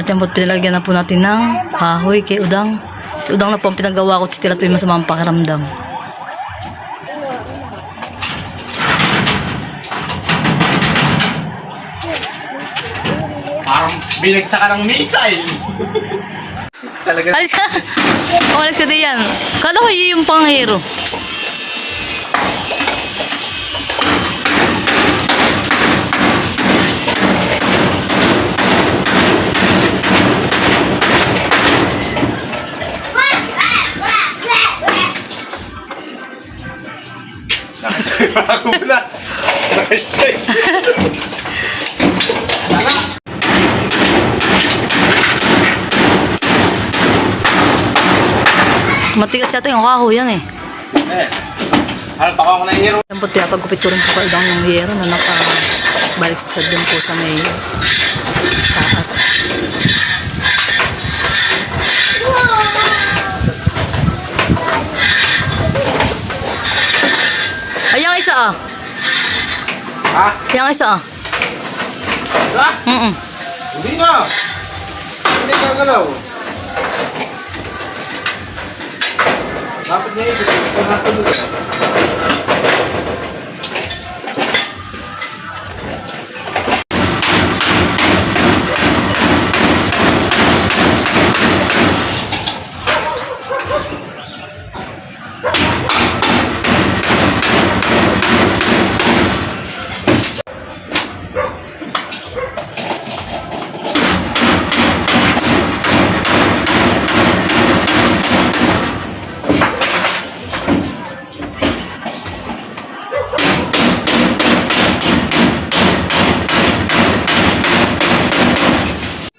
At yan po, pinalagyan na po natin ng kahoy kay Udang. Si Udang na po ang pinagawa ko, still at may masamang pakiramdam. Parang binagsa ka ng missile. Talaga. Alis ka! Alis ka din yan. Kala ko yun yung panghero. Ako na. Nice day. Matigas siya ito yung kahoy yan eh. Ano pa ako na hero? Yan po, pinapagupit ko rin po kay Udang yung hiyero na nakabalik sa dun po sa may taas. Ay, yung isa ah. Ha? Yung isa ah. Wala? Hindi na. Hindi ka galaw. Dapat niya ito. Pagkatulog ka.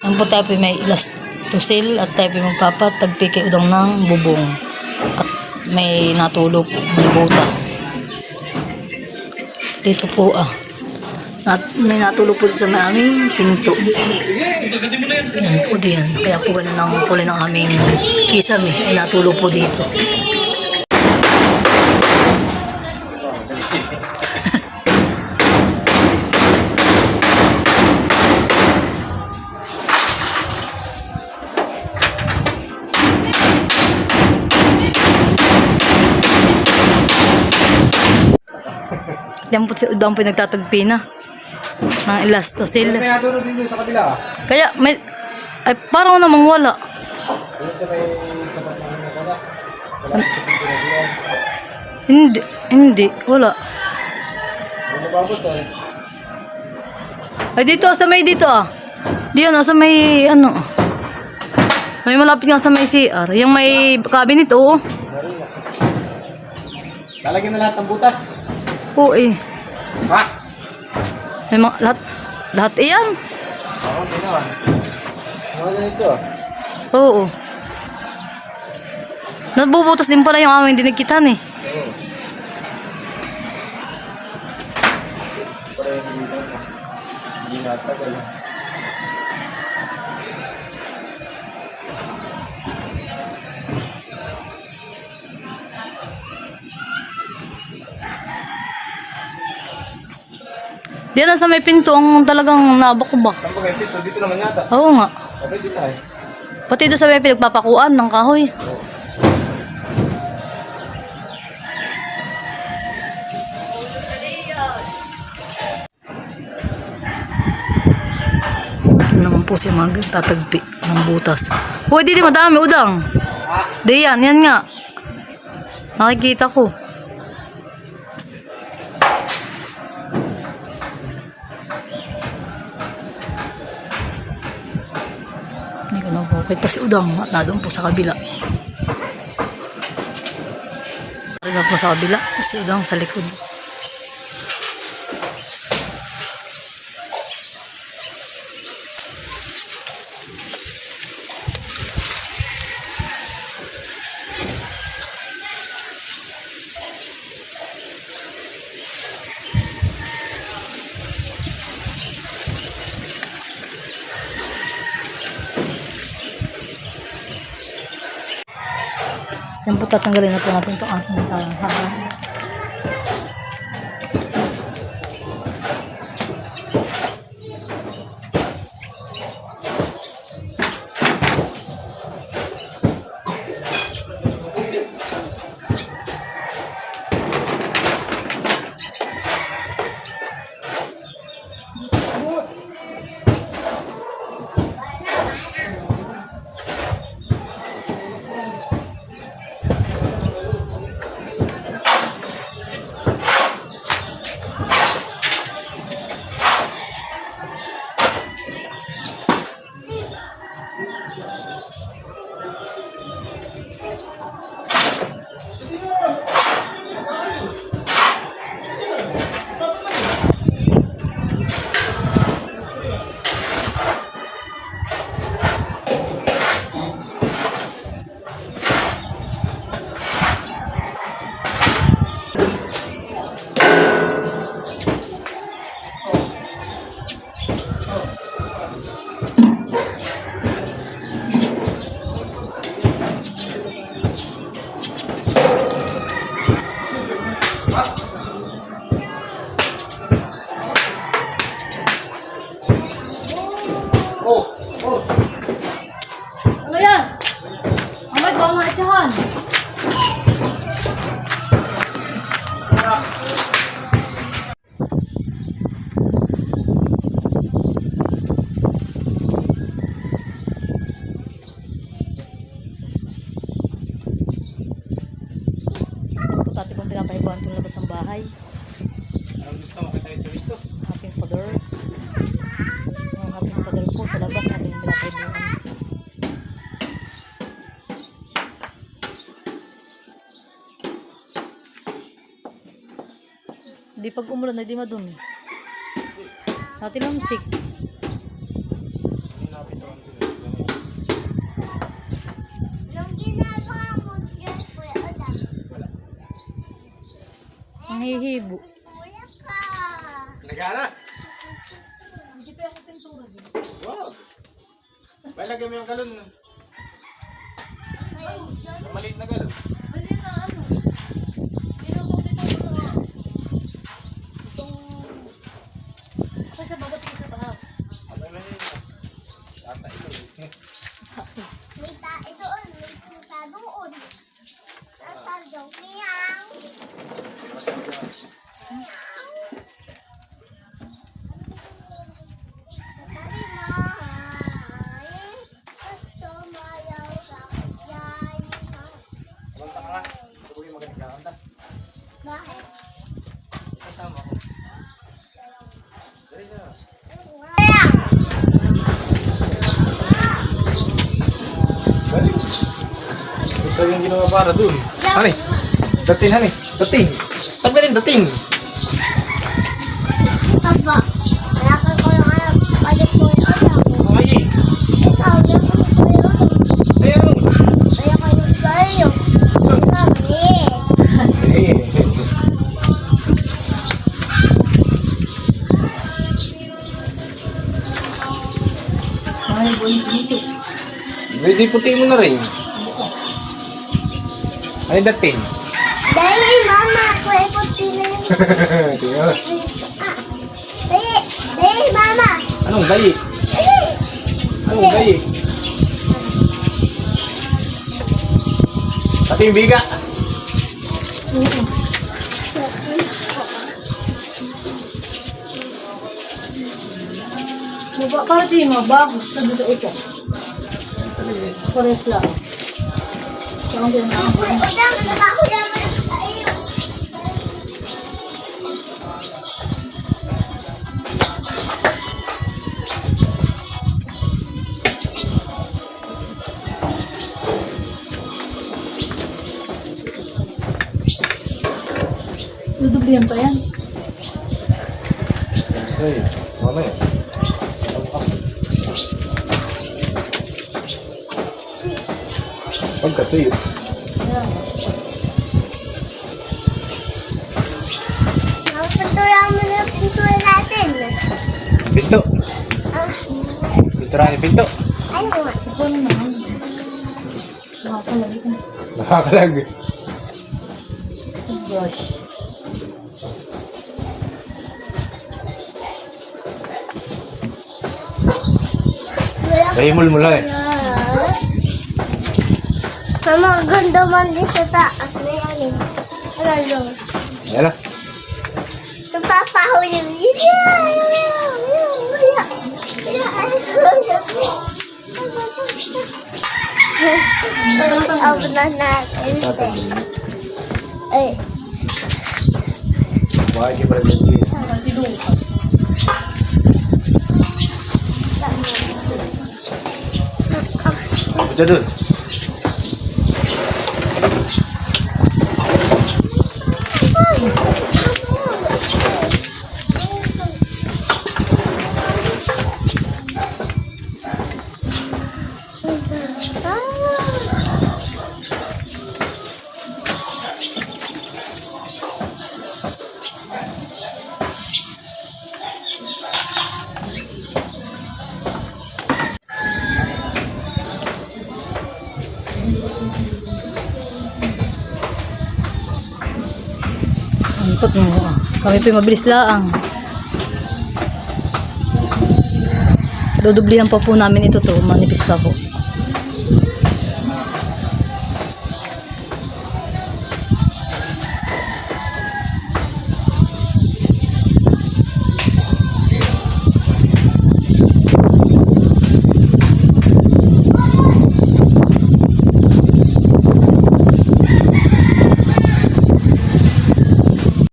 Yan po tayo may ilastusil at tayo magpapatagpi kay Udang ng bubong. At may natulog, may butas. Dito po ah. May natulog po sa may aming pinto. Yan po diyan. Kaya po ganun ang kulay ng aming kisame. Ay natulog po dito. Yan po si Udang po nagtatagpi na ng elastosil. May natulog din doon sa kabila. Kaya may ay parang namang wala. Doon sa may tapat ng nasala. Hindi, wala. Ano ba boss eh? Ay dito sa may dito ah. Diyan sa may ano. May malapit nga sa may CR. Yung may cabinet oo. Lalagyan na lahat ng butas. Oo eh. Ha? May mga lahat iyan. Oo, hindi naman. Ano na ito? Oo. Nabubutas din pala yung aming dinigkitan eh. Oo. Parang hindi natagal. Diyan na sa may pinto ang talagang nabakubak. Saan ba kayo dito? Dito naman yata. Oo nga. Okay, dito na eh. Pati doon sa may pinagpapakuan ng kahoy. Ito naman po siya magtatagpi ng butas. Uy, di madami Udang. Di yan nga. Nakikita ko. Hindi ko na po kita si Udang at na doon po sa kabila. Rin po sa kabila si Udang sa likod. Yan po tatanggalin na po natin itong ating haba. Ano yan? Amay, baka maitsahan. Dati pong pinapahibuan itong labas ng bahay. Anong gusto mo kita isa dito? Ating pader. Ang ating pader po sa labas natin yung pinapahibuan. Hindi pag umulan, hindi madumi. Sa atin lang sik. Anong ginagawa mo dyan, Kuya Adam? Ang hihibo. Kuya ka. Nagana? Wow. Balagay mo yung galon. Ay, yun. Yung maliit na galon. Kasi bagat ko sa taas. Abay lang yun. Tata ito. May tae doon. May pusa doon. Nasa doon. Meow. Sabi mo, ay, sumayaw sa kajay. Kumanta ka nga. Sabugin magaling ka. Kanta. Bakit? Kanta mo. Dali na. Balik. Ito yung ginawa para dun. Hani? Dating, hani? Dating. Tawag din, dating. Papa, malaki ko yung anak. Balik ko yung anak. Ay, Ikaw, balik ko yung anak. ay, ano? Kaya kayo kayo. Kami. Eh. Ay, boy, dito. Ready, puti mo na rin. Ay, dating. Dahil mama, ako ikot sila yung... Tingnan. Dahil mama. Anong gayi? Dahil. Anong gayi? Dating biga. Para di mabaho sa dito ito. Pares lang. Saan din na ako? Udang, trabaho naman tayo. Dudublihan pa yan. Ay, mamaya. Pagkatuyo. Pintura mo na yung pintura natin. Pinto. Ah, Pintura ni pinto. ano nga? Ito na naman. Nakakalagi ko. Nakakalag. Gosh. Wala Dahimol mo lang eh. Mama, ganda man din sa taas na yan eh. Ano doon? Ayan na. Napapahuli mo. Abot na natin. Ay, Bakit yung present ko yun? Punta dun. Angkot mo. Kami pa mabilis laang. Dudublihan pa po namin ito to, manipis pa po.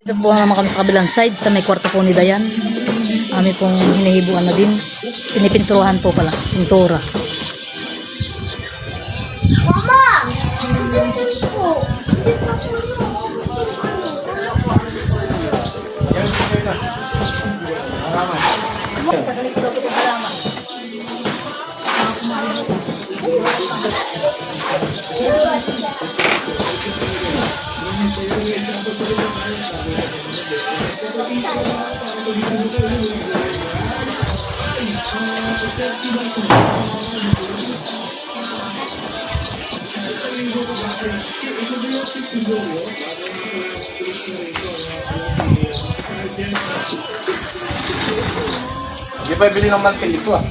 Dito po naman kami sa kabilang side, sa may kwarto po ni Dayan. Kami pong hinihibuan na din. Pinipinturuhan po pala, pintura. Mama! This is po. Hindi pa bili ng mantel ito ah.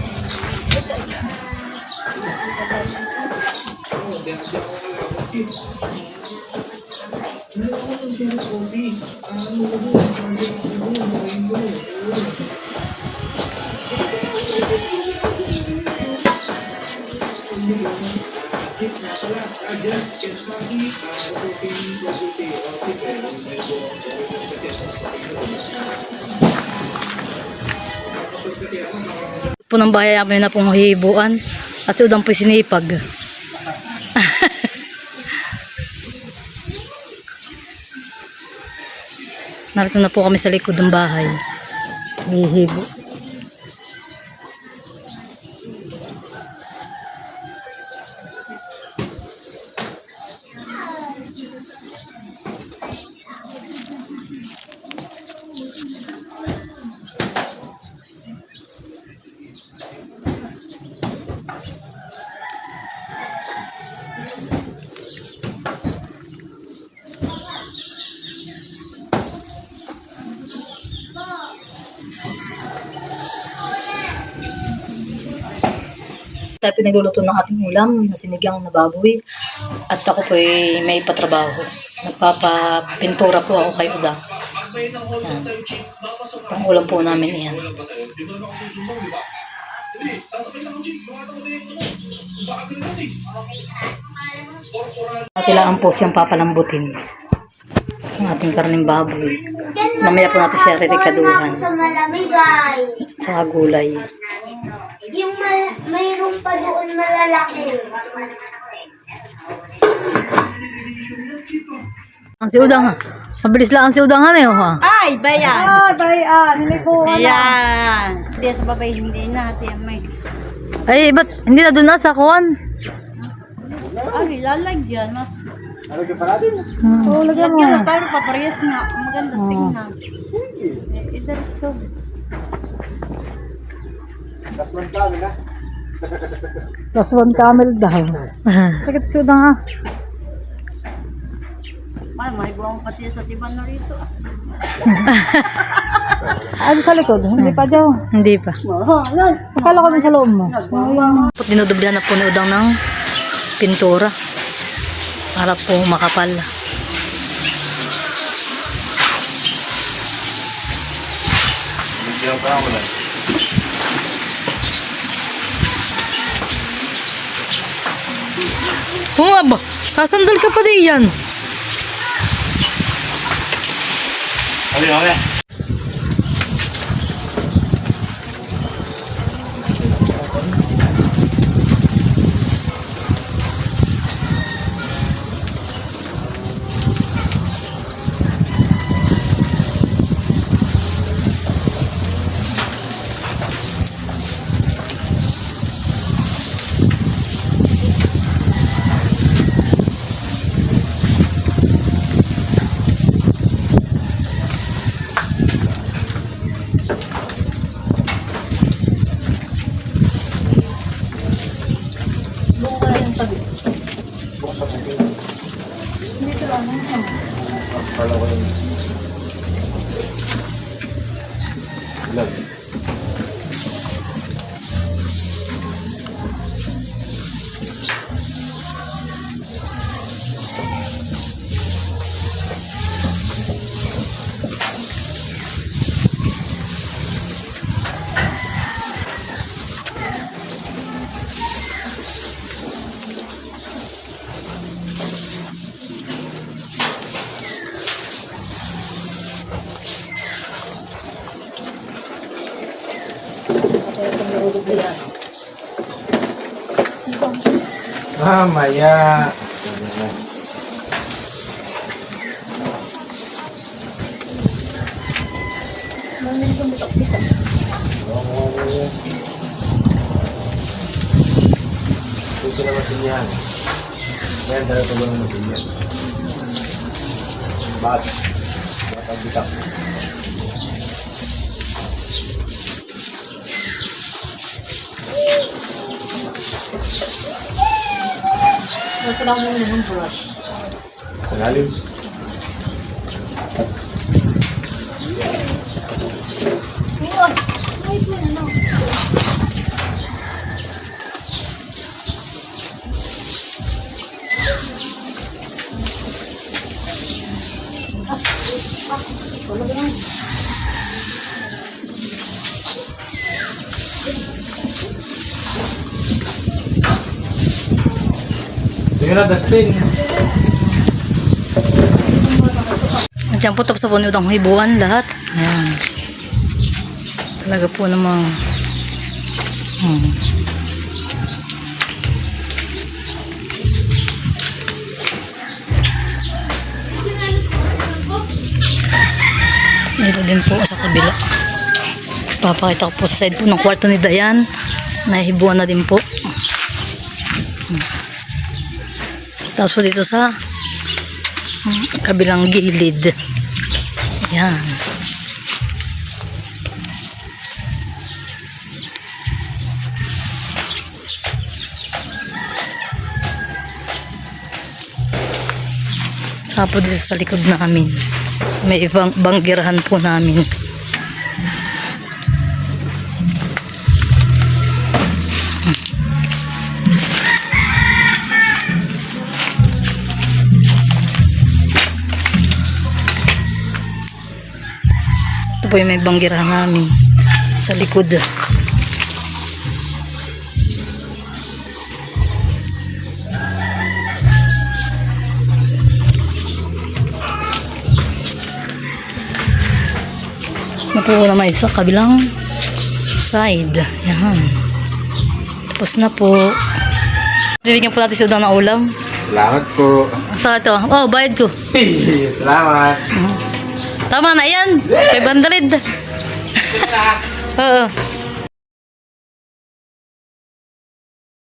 Po ng bahay kami na pong hihibuan. At si Udang po sinipag. Narito na po kami sa likod ng bahay. Hihibo. Tayo pinagluluto ng ating ulam na sinigang na baboy. At ako po ay may patrabaho. Nagpapapintura po ako kay Udang. Yan. Pang ulam po namin yan. Kailangan po siyang papalambutin. Ang ating karning baboy. Mamaya po natin siya ririkaduhan. Sa malamigay. Sa gulay. Yung mayroon pa doon malalaki. Ang si Udang ha. Mabilis lang ang si Udang ha. Ay, bayan. Ah, bayan. Hindi po Ayan. Hindi sa babay, hindi na. May. Ay, ba't hindi na doon na sa kuwan? Ay, lalagyan. Nalagyan pa natin. Oo, lagyan mo. Lagyan mo, para paparehas nga. Maganda tingnan. Idiretso. Last one kami na. Last one camel daw. Sakit si Udang ha. May buwang pati sa tiban na rito. Ano sa likod? Hindi pa daw. Hindi pa. Akala ko din sa loob mo. Dinudublan na po ni Udang ng pintura. Para po makapal. Bigyan pa ako lang. Oo nga ba? Sasandal ka pa din yan. Okay. Akala ko yun. Ilan? Mamaya. Ito naman sinyahan. Yan, dala ko lang naman sinyahan. Bakit? Bakit bitak? Kailangan mo ng brush. Malalim. Tingnan na, Dustin. Diyan po tapos na po ni Udang hibuan lahat. Ayan. Talaga po namang Dito din po sa kabila. Papakita ko po sa side po ng kwarto ni Dayan. Nahibuan na din po. Tapos po dito sa kabilang gilid. Yan. Saka po dito sa likod namin. Sa may ibang banggirahan po namin. Ito po yung may banggirahan namin sa likod. Na po na may sa kabilang side. Yan. Tapos na po. Bibigyan po natin si Udang ng ulam. Salamat po. Sa ito. Oh, bayad ko. Salamat. Tama na yan. Kay Bandalid. Oo.